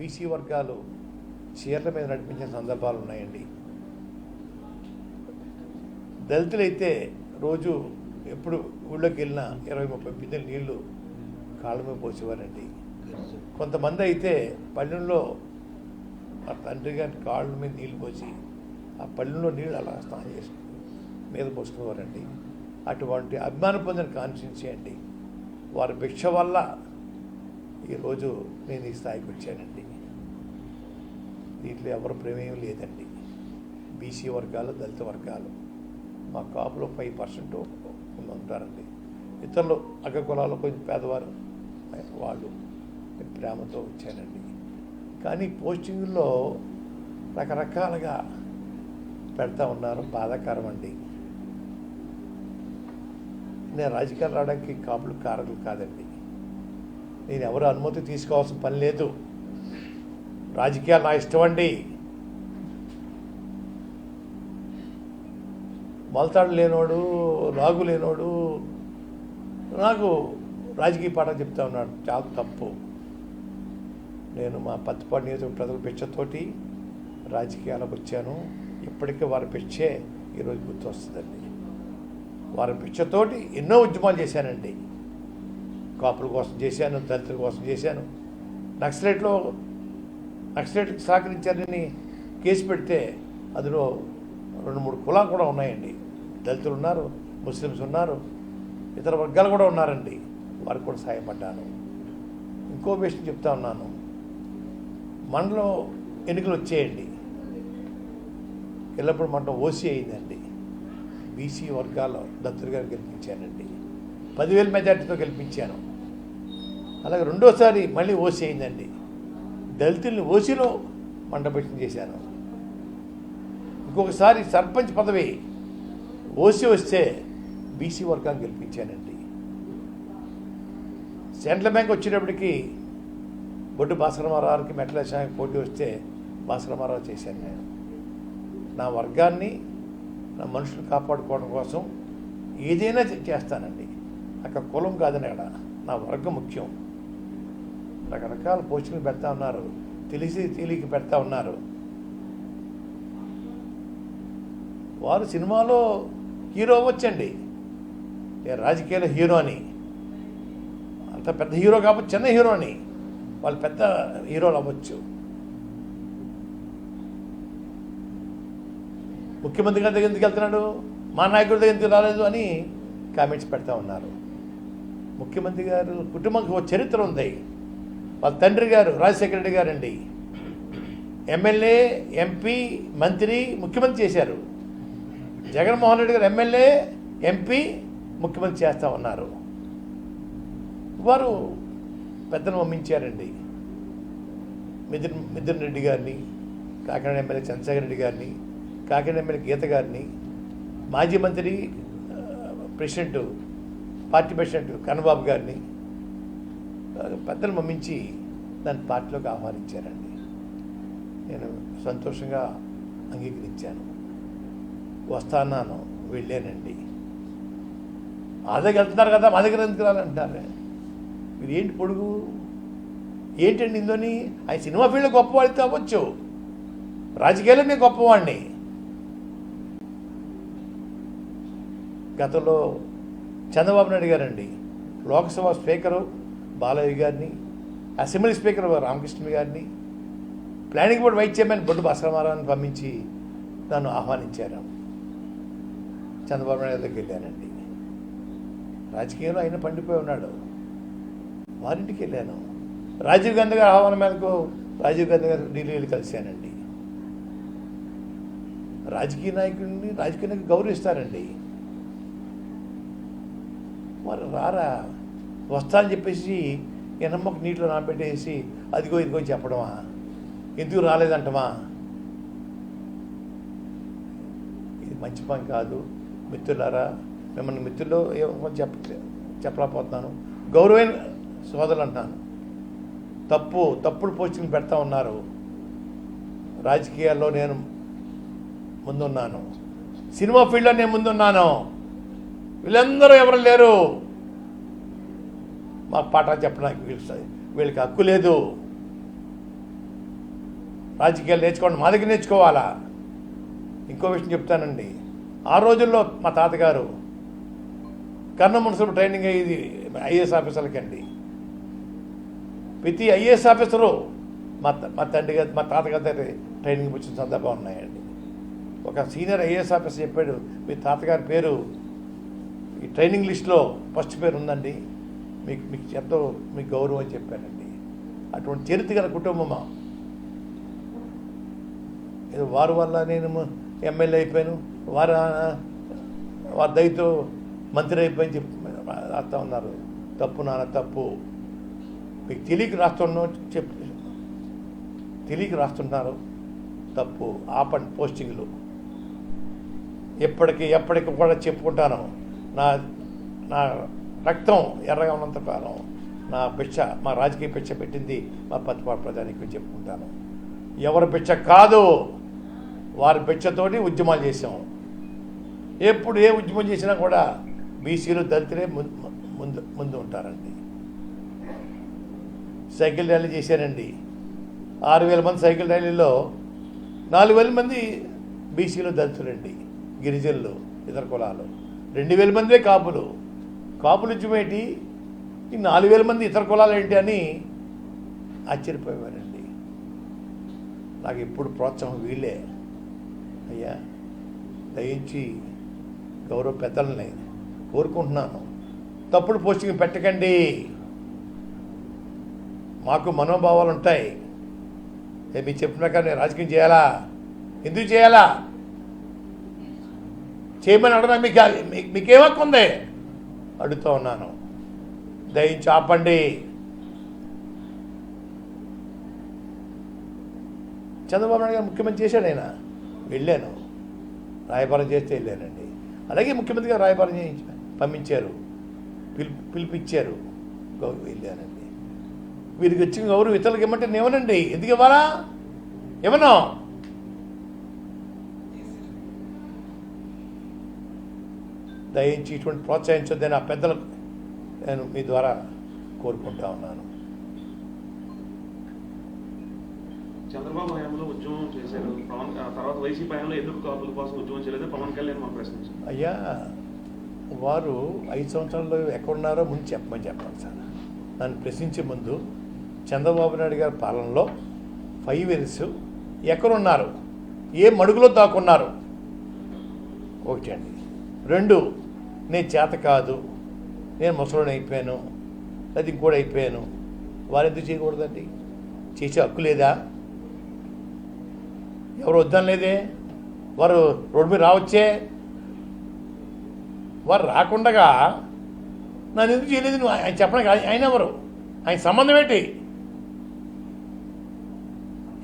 BC వర్గాలు చీరల మీద నడిపించిన సందర్భాలు ఉన్నాయండి. దళితులైతే రోజు ఎప్పుడు ఊళ్ళోకి వెళ్ళినా 20-30 బిందెలు నీళ్లు కాళ్ళ మీద పోసేవారండి. కొంతమంది అయితే పల్లెల్లో ఆ తండ్రి గారి కాళ్ళ మీద నీళ్లు పోసి ఆ పల్లెల్లో నీళ్ళు అలా స్నానం చేసి మీద పోసుకునేవారండి. అటువంటి అభిమానం పొందిన కాన్స్టిట్యున్సీ అండి. వారి భిక్ష వల్ల ఈరోజు నేను ఈ స్థాయికి వచ్చానండి. దీంట్లో ఎవరు ప్రమేయం లేదండి. బీసీ వర్గాలు, దళిత వర్గాలు, మా కాపులో 5% ఉంటారండి. ఇతరులు అగ్ర కులాల్లో కొంచెం పేదవారు, వాళ్ళు ప్రేమతో వచ్చానండి. కానీ పోస్టింగుల్లో రకరకాలుగా పెడతా ఉన్నారు, బాధాకరం అండి. నేను రాజకీయాలు రావడానికి కాపులు కారకులు కాదండి. నేను ఎవరు అనుమతి తీసుకోవాల్సిన పని లేదు. రాజకీయాలు నా ఇష్టం అండి. మొలతాడు లేనోడు, లాగు లేనోడు నాకు రాజకీయ పాఠం చెప్తా ఉన్నాడు, చాలా తప్పు. నేను మా పత్తిపాడు నియోజకవర్గ ప్రజల భిక్షతోటి రాజకీయాలకు వచ్చాను. ఇప్పటికీ వారి భిక్షే ఈరోజు గుర్తు వస్తుందండి. వారి భిక్షతోటి ఎన్నో ఉద్యమాలు చేశానండి. కాపుల కోసం చేశాను, దళితుల కోసం చేశాను. నక్సలైట్లకు సహకరించారని కేసు పెడితే అందులో 2-3 కులాలు కూడా ఉన్నాయండి. దళితులు ఉన్నారు, ముస్లిమ్స్ ఉన్నారు, ఇతర వర్గాలు కూడా ఉన్నారండి. వారికి కూడా సహాయపడ్డాను. ఇంకో విషయం చెప్తా ఉన్నాను, మండలం ఎన్నికలు వచ్చేయండి. ఎల్లప్పుడు మండలం ఓసీ అయిందండి. బీసీ వర్గాల దత్తులు గారు గెలిపించానండి. 10,000 మెజార్టీతో గెలిపించాను. అలాగే రెండోసారి మళ్ళీ ఓసీ అయిందండి. దళితుల్ని ఓసీలో మండపెట్టం చేశాను. ఇంకొకసారి సర్పంచ్ పదవి ఓసీ వస్తే బీసీ వర్గాన్ని గెలిపించానండి. సెంట్రల్ బ్యాంక్ వచ్చేటప్పటికి బొడ్డు భాస్కరరావుకి మెట్లేశానికి పోటీ వస్తే భాస్కరరావు చేశాను. నేను నా వర్గాన్ని, నా మనుషులు కాపాడుకోవడం కోసం ఏదైనా చేస్తానండి. అక్కడ కులం కాదని, అక్కడ నా వర్గం ముఖ్యం. రకరకాల పోస్టులు పెడతా ఉన్నారు, తెలియక పెడతా ఉన్నారు. వారు సినిమాలో హీరో అవ్వచ్చండి, నేను రాజకీయాల్లో హీరో అని. అంత పెద్ద హీరో కాబట్టి చిన్న హీరో అని, వాళ్ళు పెద్ద హీరోలు అవ్వచ్చు. ముఖ్యమంత్రి గారి దగ్గర ఎందుకు వెళ్తున్నాడు, మా నాయకుడి దగ్గర ఎందుకు రాలేదు అని కామెంట్స్ పెడతా ఉన్నారు. ముఖ్యమంత్రి గారు కుటుంబంకి ఒక చరిత్ర ఉంది. వాళ్ళ తండ్రి గారు రాజశేఖర రెడ్డి గారండి ఎమ్మెల్యే, ఎంపీ, మంత్రి, ముఖ్యమంత్రి చేశారు. జగన్మోహన్ రెడ్డి గారు ఎమ్మెల్యే, ఎంపీ, ముఖ్యమంత్రి చేస్తూ ఉన్నారు. వారు పెద్దను పంపించారండి. మిథున్ రెడ్డి గారిని, కాకినాడ ఎమ్మెల్యే చంద్రశేఖర రెడ్డి గారిని, కాకినాడ ఎమ్మెల్యే గీత గారిని, మాజీ మంత్రి పార్టీ ప్రెసిడెంట్ కన్నబాబు గారిని పెద్దలు పంపించి దాన్ని పార్టీలోకి ఆహ్వానించారండి. నేను సంతోషంగా అంగీకరించాను. వస్తాను, వెళ్ళానండి. మా దగ్గర వెళ్తున్నారు కదా, మా దగ్గర ఎందుకు రాలంటున్నారు. మీరు ఏంటి పొడుగు, ఏంటండి ఇందుని? ఆయన సినిమా ఫీల్డ్లో గొప్పవాడితే అవ్వచ్చు, రాజకీయాల్లో నేను గొప్పవాడిని. గతంలో చంద్రబాబు నాయుడు గారండి లోక్సభ స్పీకరు బాలయ్య గారిని, అసెంబ్లీ స్పీకర్ రామకృష్ణ గారిని, ప్లానింగ్ బోర్డు వైస్ చైర్మన్ బొడ్డు భాస్కరరావుని పంపించి నన్ను ఆహ్వానించారు. చంద్రబాబు నాయుడు దగ్గరికి వెళ్ళానండి. రాజకీయంలో ఆయన పండిపోయి ఉన్నాడు, వారింటికి వెళ్ళాను. రాజీవ్ గాంధీ గారి ఆహ్వానం మేరకు రాజీవ్ గాంధీ గారు ఢిల్లీలో కలిశానండి. రాజకీయ నాయకుడిని గౌరవిస్తారండి. వారు రారా, వస్తా అని చెప్పేసి ఎనమ్మకు నీటిలో నానబెట్టేసి అదిగో ఇదిగో చెప్పడమా, ఎందుకు రాలేదంటమా, ఇది మంచి పని కాదు. మిత్రులారా, మిమ్మల్ని మిత్రుల్లో ఏమో చెప్పలేకపోతున్నాను, గౌరవమైన సోదరులు అంటున్నాను. తప్పుడు పోస్టింగ్లు పెడతా ఉన్నారు. రాజకీయాల్లో నేను ముందున్నాను, సినిమా ఫీల్డ్లో నేను ముందున్నాను. వీళ్ళందరూ ఎవరు లేరు, మాకు పాఠాలు చెప్పడానికి వీళ్ళకి హక్కు లేదు. రాజకీయాలు నేర్చుకోండి, మా దగ్గర నేర్చుకోవాలా. ఇంకో విషయం చెప్తానండి, ఆ రోజుల్లో మా తాతగారు కర్నూలు మున్సిపల్ ట్రైనింగ్ అయ్యేది ఐఏఎస్ ఆఫీసర్లకండి. ప్రతి ఐఏఎస్ ఆఫీసరు మా తండ్రి గారు మా తాతగారి దగ్గర ట్రైనింగ్ వచ్చిన సందర్భం ఉన్నాయండి. ఒక సీనియర్ ఐఏఎస్ ఆఫీసర్ చెప్పాడు, మీ తాతగారి పేరు ఈ ట్రైనింగ్ లిస్టులో ఫస్ట్ పేరు ఉందండి, మీకు ఎంతో మీకు గౌరవం అని చెప్పానండి. అటువంటి చరిత్ర గల కుటుంబమా. ఏదో వారి వల్ల నేను ఎమ్మెల్యే అయిపోయాను, వారి దయతో మంత్రి అయిపోయి రాస్తా ఉన్నారు. తప్పు నాన్న, తప్పు. మీకు తెలియక రాస్తున్నారు, తప్పు. ఆపండి పోస్టింగ్లు. ఎప్పటికి కూడా చెప్పుకుంటాను, నా రక్తం ఎర్రగా ఉన్నంత కాలం నా భిక్ష, మా రాజకీయ భిక్ష పెట్టింది మా పత్తిపాడు ప్రజానికి చెప్పుకుంటాను. ఎవరి భిక్ష కాదు, వారి భిక్షతోటి ఉద్యమాలు చేసాం. ఎప్పుడు ఏ ఉద్యమం చేసినా కూడా బీసీలు దళితులే ముందు ఉంటారండి. సైకిల్ ర్యాలీ చేశానండి. 6,000 మంది సైకిల్ ర్యాలీలో 4,000 మంది బీసీలు దళితులండి, గిరిజనులు, ఇతర కులాలు. 2,000 మందే కాపులు ఉద్యమం ఏంటి, ఈ 4,000 మంది ఇతర కులాలు ఏంటి అని ఆశ్చర్యపోయేవారండి. నాకు ఎప్పుడు ప్రోత్సాహం వీళ్ళే. అయ్యా దయించి గౌరవ పెద్దలని కోరుకుంటున్నాను, తప్పుడు పోస్టింగ్ పెట్టకండి. మాకు మనోభావాలు ఉంటాయి. మీరు చెప్పిన ప్రకారం నేను రాజకీయం చేయాలా? ఎందుకు చేయాలా? చేయమని అడగడం మీకేం హక్కు ఉంది అడుగుతూ ఉన్నాను. దయించి ఆపండి. చంద్రబాబు నాయుడు గారు ముఖ్యమంత్రి చేశాడు, ఆయన వెళ్ళాను, రాయబారం చేస్తే వెళ్ళానండి. అలాగే ముఖ్యమంత్రి గారు రాయబారం పంపించారు, పిలిపించారు, వెళ్ళానండి. వీరికి వచ్చిన గౌరవం ఇతరులకు ఇవ్వమంటే నేమనండి, ఎందుకు ఇవ్వాలా? ఏమన్నా దయించి ఇటువంటి ప్రోత్సహించొద్దని ఆ పెద్దలకు నేను మీ ద్వారా కోరుకుంటా ఉన్నాను. చంద్రబాబు హయాంలో ఉద్యమం చేశారు, తర్వాత వైసీపీ హయాంలో ఎందుకు కాపుల కోసం ఉద్యమం చేయలేదు పవన్ కళ్యాణ్ మనం ప్రశ్నించారు. అయ్యా వారు 5 సంవత్సరాల్లో ఎక్కడున్నారో ముందు చెప్పమని చెప్పాలి సార్. నన్ను ప్రశ్నించే ముందు చంద్రబాబు నాయుడు గారి పాలనలో 5 years ఎక్కడున్నారు, ఏ మడుగులో దాక్కున్నారు, ఒకటి అండి. 2, నేను చేత కాదు, నేను ముసలోని అయిపోయాను, అది ఇంకోటి అయిపోయాను, వారు ఎందుకు చేయకూడదండి? చేసే హక్కు లేదా? ఎవరు వద్దని లేదే, వారు రోడ్డు మీద రావచ్చే. వారు రాకుండగా నన్ను ఎందుకు చేయలేదు నువ్వు ఆయన చెప్పడానికి? ఆయన ఎవరు? ఆయన సంబంధం ఏంటి?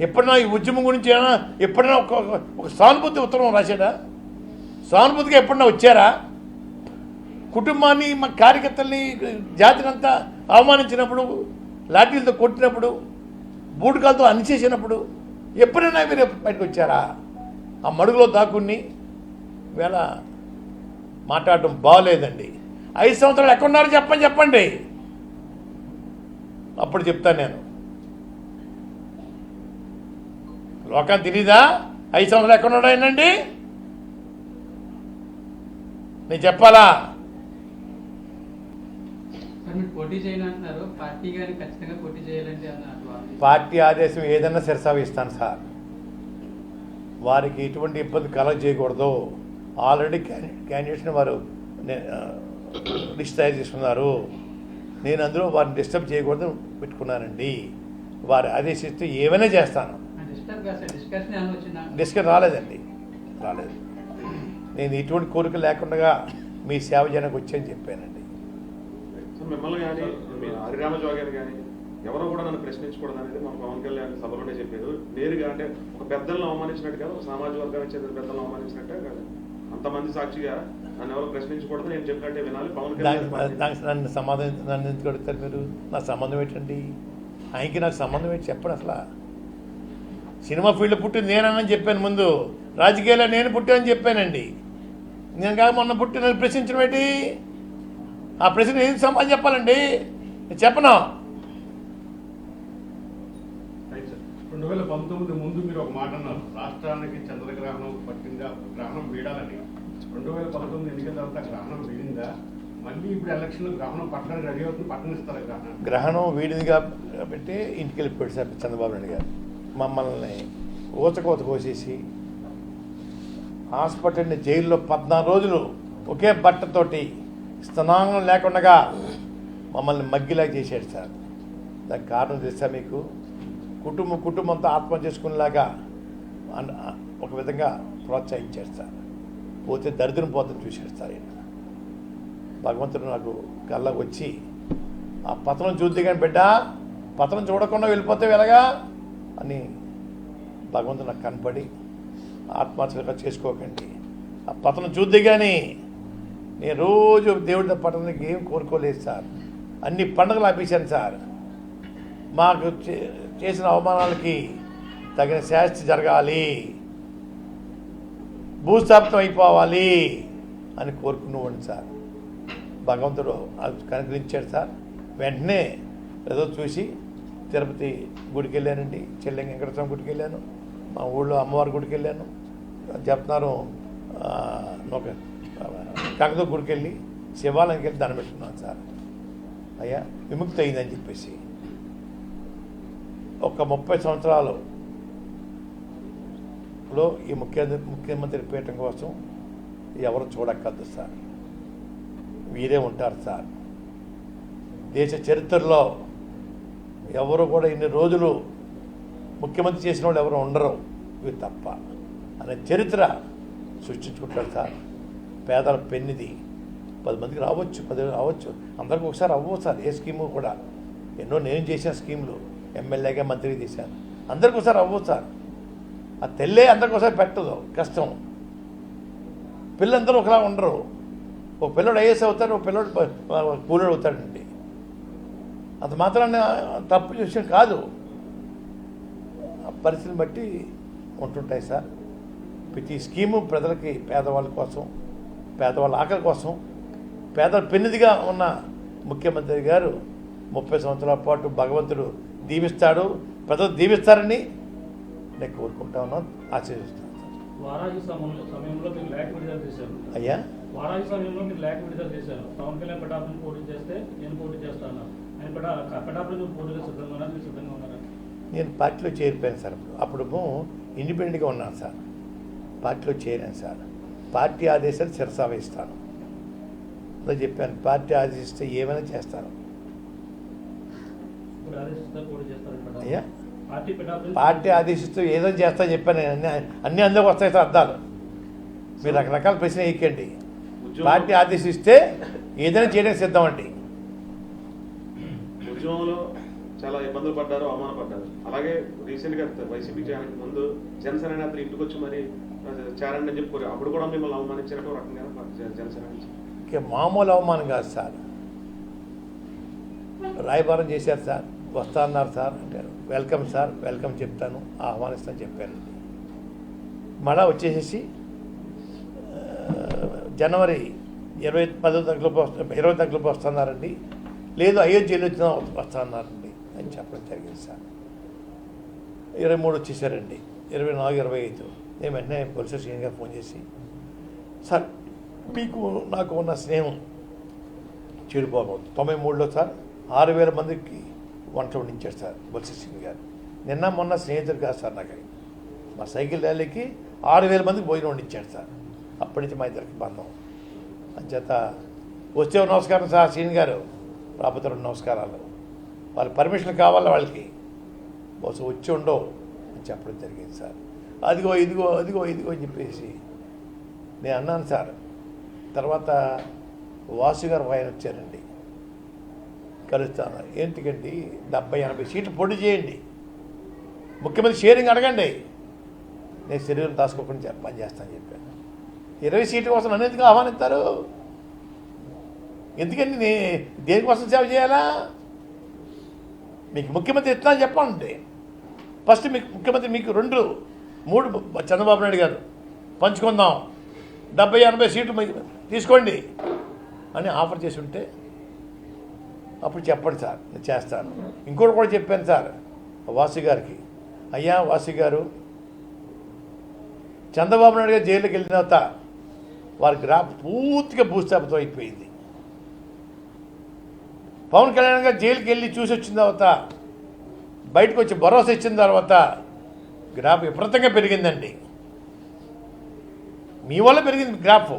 ఎప్పుడైనా ఈ ఉద్యమం గురించి ఎప్పుడైనా ఒక సానుభూతి ఉత్తరం రాశాడా? సానుభూతిగా ఎప్పుడన్నా వచ్చారా? కుటుంబాన్ని, మా కార్యకర్తల్ని, జాతిని అంతా అవమానించినప్పుడు, లాఠీలతో కొట్టినప్పుడు, బూటకాలతో అనిచేసినప్పుడు ఎప్పుడైనా మీరు బయటకు వచ్చారా? ఆ మడుగులో దాక్కుని వేళ మాట్లాడటం బాగోలేదండి. 5 సంవత్సరాలు ఎక్కడున్నారో చెప్పండి, అప్పుడు చెప్తాను నేను. లోకాన్ని తెలీదా 5 సంవత్సరాలు ఎక్కడున్నాడో ఏంటండి? నేను చెప్పాలా? పార్టీ ఆదేశం ఏదన్నా శిరసావిస్తాను సార్. వారికి ఎటువంటి ఇబ్బంది కలగజేయకూడదు. ఆల్రెడీ క్యాండిడేట్స్ని వారు లిస్ట్ తయారు చేసుకున్నారు. నేను అందులో వారిని డిస్టర్బ్ చేయకూడదు పెట్టుకున్నానండి. వారు ఆదేశిస్తే ఏమైనా చేస్తాను. డిస్కషన్ రాలేదు. నేను ఎటువంటి కోరిక లేకుండా మీ సేవ జనకు వచ్చాయని చెప్పానండి. మిమ్మల్ని కానీ మీ హరిరామ జోగారు కానీ ఎవరో కూడా నన్ను ప్రశ్నించకూడదు అనేది మన పవన్ కళ్యాణ్ సభలోనే చెప్పారు. నేరుగా అంటే ఒక పెద్దలను అవమానించినట్టు కాదు, ఒక సామాజిక వర్గానికి చెందిన పెద్దలను అవమానించినట్టే కాదు, అంతమంది సాక్షిగా నన్ను ఎవరు ప్రశ్నించకూడదు, నేను చెప్పినట్టే వినాలి. పవన్ కళ్యాణ్ నన్ను ఎందుకు అడుగుతారు మీరు? నా సంబంధం ఏంటండి? ఆయనకి నాకు సంబంధం ఏంటి చెప్పండి. అసలు సినిమా ఫీల్డ్ పుట్టింది నేనని చెప్పాను ముందు, రాజకీయాల్లో నేను పుట్టానని చెప్పానండి. నేను కాక మొన్న పుట్టి నన్ను ప్రశ్నించడం ఏంటి? ఆ ప్రశ్న ఏం సమాధానం చెప్పాలండి? నేను చెప్పను. 2019 ముందు మీరు ఒక మాట అన్నారు, రాష్ట్రానికి చంద్రగ్రహణం పట్టిందా, గ్రహణం వీడాలని. 2019 ఎన్నికల తర్వాత గ్రహణం వీడిందా? మళ్ళీ ఇప్పుడు ఎలక్షన్ గ్రహణం పట్టడానికి రెడీ అవుతుంది, పట్టణిస్తారు గ్రహణం. గ్రహణం వీడింది కాబట్టి ఇంటికి వెళ్ళిపోయాడు సార్ చంద్రబాబు నాయుడు గారు. మమ్మల్ని ఊచకోత కోసేసి హాస్పిటల్ని జైల్లో 14 రోజులు ఒకే బట్టతోటి స్తనాంగం లేకుండా మమ్మల్ని మగ్గిలా చేశాడు సార్. దానికి కారణం తెలుసా మీకు? కుటుంబంతో ఆత్మహత్య చేసుకునేలాగా ఒక విధంగా ప్రోత్సహించాడు సార్. పోతే దరిద్రం పోతుంది చూశాడు సార్. ఆయన భగవంతుడు నాకు కళ్ళకు వచ్చి ఆ పతనం చూద్ది కానీ బిడ్డ, పతనం చూడకుండా వెళ్ళిపోతే ఎలాగా అని భగవంతుడు నాకు కనపడి ఆత్మహత్యగా చేసుకోకండి, ఆ పతనం చూద్ది కానీ నేను రోజు దేవుడి పట్టణానికి ఏం కోరుకోలేదు సార్. అన్ని పండుగలు ఆపేశాను సార్. మాకు చేసిన అవమానాలకి తగిన శాస్తి జరగాలి, భూస్థాపితం అయిపోవాలి అని కోరుకునేవాడిని సార్. భగవంతుడు అది కనుకరించాడు సార్. వెంటనే ఏదో చూసి తిరుపతి గుడికి వెళ్ళానండి, చెల్లెంగి వెంకటస్వామి గుడికి వెళ్ళాను, మా ఊళ్ళో అమ్మవారి గుడికి వెళ్ళాను, చెప్తున్నారు ఒక కాకతో గుడికి వెళ్ళి శివాలయంకి వెళ్ళి దండం పెట్టుకున్నాను సార్. అయ్యా విముక్తి అయిందని చెప్పేసి ఒక 30 సంవత్సరాలలో ఈ ముఖ్యమంత్రి పీఠం కోసం ఎవరు చూడక్కర్దు సార్, వీరే ఉంటారు సార్. దేశ చరిత్రలో ఎవరు కూడా ఇన్ని రోజులు ముఖ్యమంత్రి చేసిన వాళ్ళు ఎవరు ఉండరు, వీరు తప్ప అనే చరిత్ర సృష్టించుకుంటారు సార్. పేదల పెన్నిది 10 మందికి రావచ్చు, 10 రావచ్చు, అందరికీ ఒకసారి అవ్వవు సార్. ఏ స్కీము కూడా ఎన్నో నేను చేసిన స్కీములు ఎమ్మెల్యేగా మంత్రికి చేశాను, అందరికీ ఒకసారి అవ్వవు సార్. ఆ తెల్లే అందరికీ ఒకసారి పెట్టదు, కష్టం. పిల్లలందరూ ఒకలా ఉండరు. ఒక పిల్లడు ఐఏఎస్ అవుతాడు, ఒక పిల్లడు కూలర్ అవుతాడండి. అంత మాత్రాన తప్పు విషయం కాదు, ఆ పరిస్థితిని బట్టి ఉంటుంటాయి సార్. ప్రతి స్కీము ప్రజలకి, పేదవాళ్ళ కోసం, పేదవాళ్ళ ఆకలి కోసం, పేదల పెన్నిదిగా ఉన్న ముఖ్యమంత్రి గారు 30 సంవత్సరాల పాటు భగవంతుడు దీవిస్తాడు, ప్రజలు దీవిస్తారని నేను కోరుకుంటా ఉన్నాను, ఆశీర్వదిస్తాను. వారాహి సమయంలో మీరు లేఖ విడుదల చేశారు. అయ్యా వారాహి సమయంలో మీరు లేఖ విడుదల చేశారు. పవన్ కళ్యాణ్ పిఠాపురం పోటీ చేస్తే నేను పోటీ చేస్తాను. ఆయన పిఠాపురం పోటీలో సిద్ధంగా ఉన్నారు, మీరు సిద్ధంగా ఉన్నారా? నేను పార్టీలో చేరిపోయాను సార్. అప్పుడు ఇండిపెండెంట్గా ఉన్నాను సార్, పార్టీలో చేరాను సార్. పార్టీ ఆదేశాలు శిరసావహిస్తాను అలా చెప్పాను. పార్టీ ఆదేశిస్తే ఏమైనా చేస్తాను. ఇప్పుడు ఆదేశిస్తే పోటీ చేస్తారు. అయ్యా పిఠాపురం పార్టీ ఆదేశిస్తూ ఏదో చేస్తా చెప్పాను. అన్ని అందరికి వస్తాయి సార్ అర్థాలు. మీరు రకరకాల ప్రశ్న వేయకండి. పార్టీ ఆదేశిస్తే ఏదైనా చేయడానికి సిద్ధం అండి. ఉద్యమంలో చాలా ఇబ్బందులు పడ్డారు, అవమానపడ్డారు. అలాగే రీసెంట్గా వైసీపీ చేయడానికి ముందు జనసేన నేతలు ఇంటికి వచ్చి మరి చేరండి అని చెప్పుకోరు. అప్పుడు కూడా మిమ్మల్ని అవమానించినట్టు రకంగా జనసేన నుంచి మామూలు అవమానం కాదు సార్. రాయబారం చేశారు సార్, వస్తా అన్నారు సార్ అంటారు. వెల్కమ్ సార్, వెల్కమ్ చెప్తాను, ఆహ్వానిస్తాను చెప్పాను. మళ్ళా వచ్చేసేసి జనవరి 20 తారీఖులోపు వస్తున్నారండి, లేదు అయోధ్యలో వచ్చినా వస్తా అన్నారండి అని చెప్పడం జరిగింది సార్. 23 వచ్చేసారండి, 24, 25 నేను వెంటనే బొలిస శ్రీని గారు ఫోన్ చేసి, సార్ మీకు నాకు ఉన్న స్నేహం చెడిపోకూడదు. 93లో సార్ 6,000 మందికి వంట వండించారు సార్ బొలిస శ్రీని గారు. నిన్న మొన్న స్నేహితుడు కాదు సార్ నాకు. మా సైకిల్ ర్యాలీకి 6,000 మందికి భోజనం వండించాడు సార్. అప్పటి నుంచి మా ఇద్దరికి బంధం. అంచేత వస్తే నమస్కారం సార్ శ్రీని గారు, రాకపోతే 2 నమస్కారాలు. వాళ్ళ పర్మిషన్ కావాలా వాళ్ళకి, బహుశా వచ్చి ఉండవు అని చెప్పడం జరిగింది సార్. అదిగో ఇదిగో అదిగో ఇదిగో అని చెప్పేసి నేను అన్నాను సార్. తర్వాత వాసు గారు ఆయన వచ్చారండి, కలుస్తాను. ఏంటికండి 70-80 సీట్లు పోటీ చేయండి, ముఖ్యమంత్రి షేరింగ్ అడగండి, నేను శరీరం దాచుకోకుండా పని చేస్తానని చెప్పాను. 20 సీట్ల కోసం నన్ను ఎందుకు ఆహ్వానిస్తారు? ఎందుకండి దేనికోసం సేవ చేయాలా? మీకు ముఖ్యమంత్రి ఎట్లా చెప్పండి. ఫస్ట్ మీకు ముఖ్యమంత్రి మీకు 2, 3 చంద్రబాబు నాయుడు గారు పంచుకుందాం, 70-80 సీట్లు తీసుకోండి అని ఆఫర్ చేసి ఉంటే అప్పుడు చెప్పండి సార్, నేను చేస్తాను. ఇంకోటి కూడా చెప్పాను సార్ వాసు గారికి, అయ్యా వాసి గారు, చంద్రబాబు నాయుడు గారు జైలుకి వెళ్ళిన తర్వాత వారి గ్రాఫ్ పూర్తిగా భూస్థాపితం అయిపోయింది. పవన్ కళ్యాణ్ గారు జైలుకి వెళ్ళి చూసి వచ్చిన తర్వాత బయటకు వచ్చి భరోసా ఇచ్చిన తర్వాత గ్రాఫ్ విపరీతంగా పెరిగిందండి. మీ వల్ల పెరిగింది గ్రాఫ్.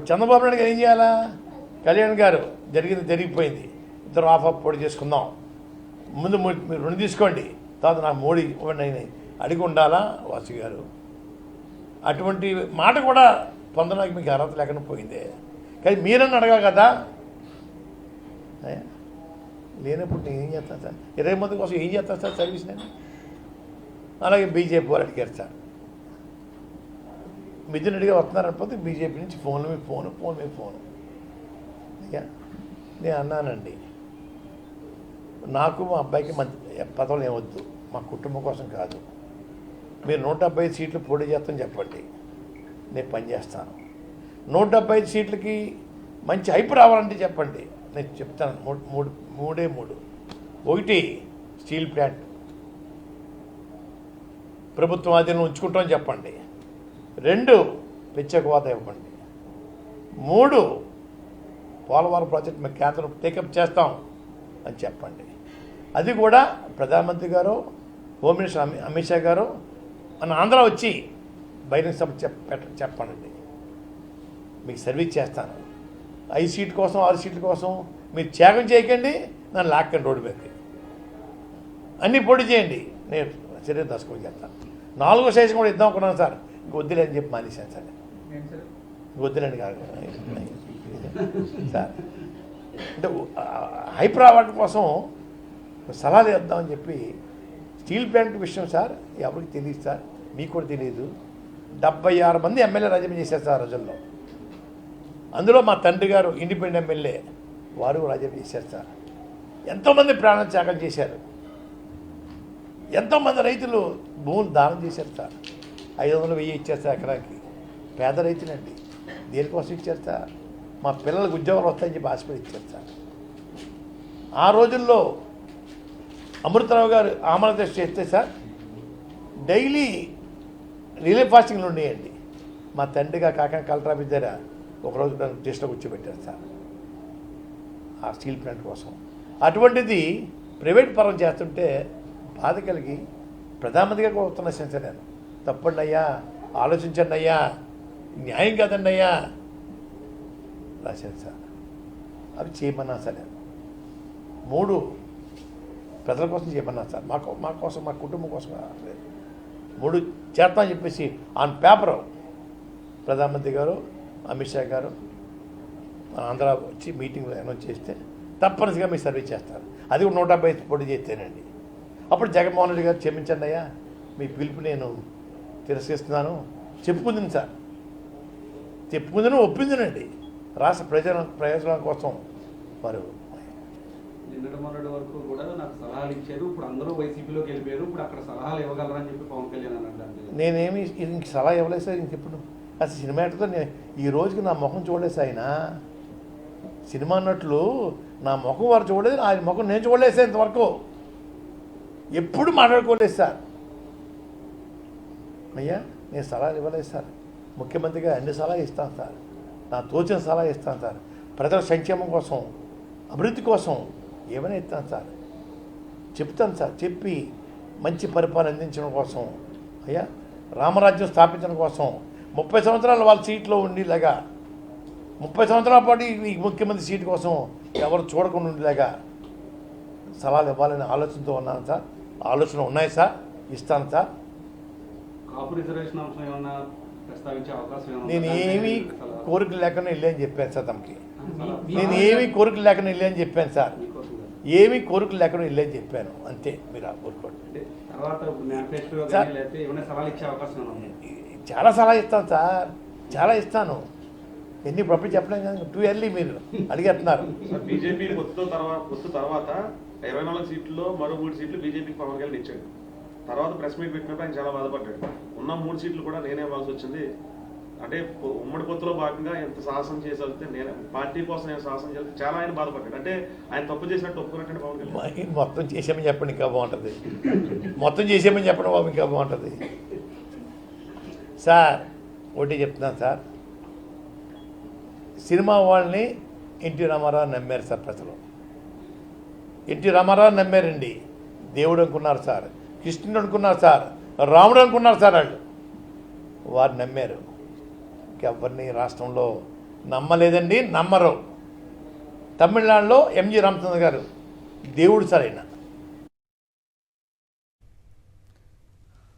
చంద్రబాబు నాయుడు గారు ఏం చేయాలా? కళ్యాణ్ గారు జరిగిపోయింది, ఇద్దరు ఆఫ్ పోటీ చేసుకుందాం, ముందు మీరు రుణం తీసుకోండి, తర్వాత నాకు మోడీ ఇవ్వండి అయినాయి అడిగి ఉండాలా వాసు గారు? అటువంటి మాట కూడా పొందడానికి మీకు అర్హత లేకుండా పోయిందే. కానీ మీరన్నా అడగాలి కదా. లేనప్పుడు నేను ఏం చేస్తాను సార్? 20 మంది కోసం ఏం చేస్తాను సార్ సర్వీస్ నేను? అలాగే బీజేపీ వాళ్ళు అడిగారు సార్, మిథున్ రెడ్డి గారు వస్తున్నారనిపోతే బీజేపీ నుంచి ఫోన్ మీద ఫోను. అయ్యా నేను అన్నానండి, నాకు మా అబ్బాయికి మంచి పదవులు ఏమొద్దు, మా కుటుంబం కోసం కాదు. మీరు 175 సీట్లు పోటీ చేస్తామని చెప్పండి, నేను పనిచేస్తాను. 175 సీట్లకి మంచి హైప్ రావాలంటే చెప్పండి, నేను చెప్తాను. మూడే మూడు. ఒకటి, స్టీల్ ప్లాంట్ ప్రభుత్వం ఆధీనంలో ఉంచుకుంటామని చెప్పండి. 2, ప్రత్యేక హోదా ఇవ్వండి. 3, పోలవరం ప్రాజెక్ట్ మేము కేంద్రం టేకప్ చేస్తాం అని చెప్పండి. అది కూడా ప్రధానమంత్రి గారు, హోమ్ మినిస్టర్ అమిత్ షా గారు మన ఆంధ్ర వచ్చి బహిరంగ సభ చెప్పండి, మీకు సర్వీస్ చేస్తాను. 5 సీట్ల కోసం 6 సీట్ల కోసం మీరు త్యాగం చేయకండి, నన్ను లాక్కండి రోడ్డు మీదకి, అన్నీ పోటీ చేయండి, నేను చర్య దర్శకం చేస్తాను. 4వ సైజు కూడా ఇద్దాం అనుకున్నాను సార్, ఇంక వద్దులే అని చెప్పి మానేశాను సార్. వద్దులేండి కాదు సార్, అంటే హైప్ రావడం కోసం సలహాలు ఇద్దామని చెప్పి. స్టీల్ ప్లాంట్ విషయం సార్ ఎవరికి తెలియదు సార్, మీకు కూడా తెలియదు. 76 మంది ఎమ్మెల్యే రాజీనామా చేశారు సార్ రోజుల్లో. అందులో మా తండ్రి గారు ఇండిపెండెంట్ ఎమ్మెల్యే, వారు రాజీనామా చేశారు సార్. ఎంతోమంది ప్రాణ త్యాగం చేశారు, ఎంతోమంది రైతులు భూములు దానం చేశారు సార్. 500, 1000 ఇచ్చారు సార్ ఎకరానికి. పేద రైతులండి, దేనికోసం ఇచ్చారు సార్? మా పిల్లలకు ఉద్యోగాలు వస్తాయని చెప్పి ఆశపడి ఇచ్చారు సార్. ఆ రోజుల్లో అమృతరావు గారు ఆమరణ చేస్తే సార్ డైలీ రిలే ఫాస్టింగ్లు ఉండేయండి. మా తండ్రిగా కాక కలెక్టర్ ఆఫీస్ దగ్గర ఒకరోజు నన్ను టెస్ట్లో కూర్చోబెట్టారు సార్ ఆ స్టీల్ ప్లాంట్ కోసం. అటువంటిది ప్రైవేట్ పరం చేస్తుంటే బాధ కలిగి ప్రధానమంత్రిగా కూడా వస్తున్నా సార్ నేను, తప్పండి అయ్యా, ఆలోచించండి అయ్యా, న్యాయం కాదండి అయ్యా రాశాను సార్. అవి చేయమన్నా సార్ నేను. 3, ప్రజల కోసం చేయమన్నా సార్, మా కోసం, మా కుటుంబం కోసం లేదు. 3 చేస్తామని చెప్పేసి ఆన్ పేపర్ ప్రధానమంత్రి గారు, అమిత్ షా గారు ఆంధ్ర వచ్చి మీటింగ్లో అనౌన్స్ చేస్తే తప్పనిసరిగా మీకు సర్వీస్ చేస్తారు. అది కూడా 175 పోటీ చేస్తేనండి. అప్పుడు జగన్మోహన్ రెడ్డి గారు క్షమించండి అయ్యా, మీ పిలుపు నేను తిరస్కరిస్తున్నాను చెప్పుకుంది సార్. చెప్పుకుందని ఒప్పిందనండి. రాష్ట్ర ప్రయోజనం కోసం వారు నిన్నటి మొన్నటి వరకు కూడా నాకు సలహాలు ఇచ్చారు, ఇప్పుడు అందరూ వైసీపీలోకి వెళ్ళిపోయారు, ఇప్పుడు అక్కడ సలహాలు ఇవ్వగలరని చెప్పి పవన్ కళ్యాణ్ అన్నాడు. నేనేమి ఇంక సలహా ఇవ్వలేదు సార్. ఇంకెప్పుడు అసలు సినిమా యాక్టర్తో ఈ రోజుకి నా ముఖం చూడలేదు సార్. ఆయన సినిమా అన్నట్లు నా ముఖం వారు చూడలేదు, ఆయన ముఖం నేను చూడలేదు సార్. ఇంతవరకు ఎప్పుడు మాట్లాడుకోలేదు సార్. అయ్యా నేను సలహాలు ఇవ్వలేదు సార్. ముఖ్యమంత్రిగా అన్ని సలహా ఇస్తాను సార్, నా తోచిన సలహా ఇస్తాను సార్. ప్రజల సంక్షేమం కోసం, అభివృద్ధి కోసం ఏమైనా ఇస్తాను సార్, చెప్తాను సార్. చెప్పి మంచి పరిపాలన అందించడం కోసం, అయ్యా రామరాజ్యం స్థాపించడం కోసం 30 సంవత్సరాలు వాళ్ళ సీట్లో ఉండేలాగా, 30 సంవత్సరాల పాటు ఈ ముఖ్యమంత్రి సీటు కోసం ఎవరు చూడకుండా ఉండేలాగా సలహాలు ఇవ్వాలనే ఆలోచనతో ఉన్నాను సార్. ఆలోచన ఉన్నాయి సార్, ఇస్తాను సార్. కాపు రిజర్వేషన్ అంశం ఏమన్నా ప్రస్తావించే అవకాశం ఏమన్నా? నేను ఏమీ కోరికలు లేకుండా వెళ్ళని చెప్పాను సార్ తమకి. నేను ఏమీ కోరికలు లేకుండా వెళ్ళని చెప్పాను సార్. ఏమీ కోరికలు లేకుండా వెళ్ళని చెప్పాను, అంతే. మీరు ఆ కోరుకోండి. తర్వాత మేనిఫెస్టో లేకపోతే ఏమైనా సలహాలు ఇచ్చే అవకాశం ఏమన్నా? చాలా సలహా ఇస్తాను సార్, చాలా ఇస్తాను. ఎన్ని ప్రొఫిట్ చెప్పలేం కదా, 2 ఇయర్లీ మీరు అడిగేస్తున్నారు. బీజేపీ పొత్తు తర్వాత 24 సీట్లలో మరో 3 సీట్లు బీజేపీకి పవన్ కళ్యాణ్ ఇచ్చాడు. తర్వాత ప్రెస్ మీట్ పెట్టినప్పుడు ఆయన చాలా బాధపడ్డాడు. ఉన్న 3 సీట్లు కూడా నేనే ఇవ్వాల్సి వచ్చింది, అంటే ఉమ్మడి పొత్తులో భాగంగా ఎంత సాహసం చేసేస్తే నేను పార్టీ కోసం నేను సాహసం చేస్తే చాలా ఆయన బాధపడ్డాడు. అంటే ఆయన తప్పు చేసినట్టు ఒప్పుకున్నట్టు పవన్ కళ్యాణ్. మొత్తం చేసామని చెప్పండి ఇంకా బాగుంటుంది. మొత్తం చేసామని చెప్పండి బాబు ఇంకా బాగుంటుంది. సార్ ఒకటి చెప్తున్నాను సార్, సినిమా వాళ్ళని ఎన్టీ రామారావు నమ్మారు సార్ ప్రజలు. ఎన్టీ రామారావు నమ్మారండి. దేవుడు అనుకున్నారు సార్, కృష్ణుడు అనుకున్నారు సార్, రాముడు అనుకున్నారు సార్. వారు నమ్మారు. ఎవరిని రాష్ట్రంలో నమ్మలేదండి, నమ్మరు. తమిళనాడులో ఎంజి రామచంద్ర గారు దేవుడు సార్ ఆయన.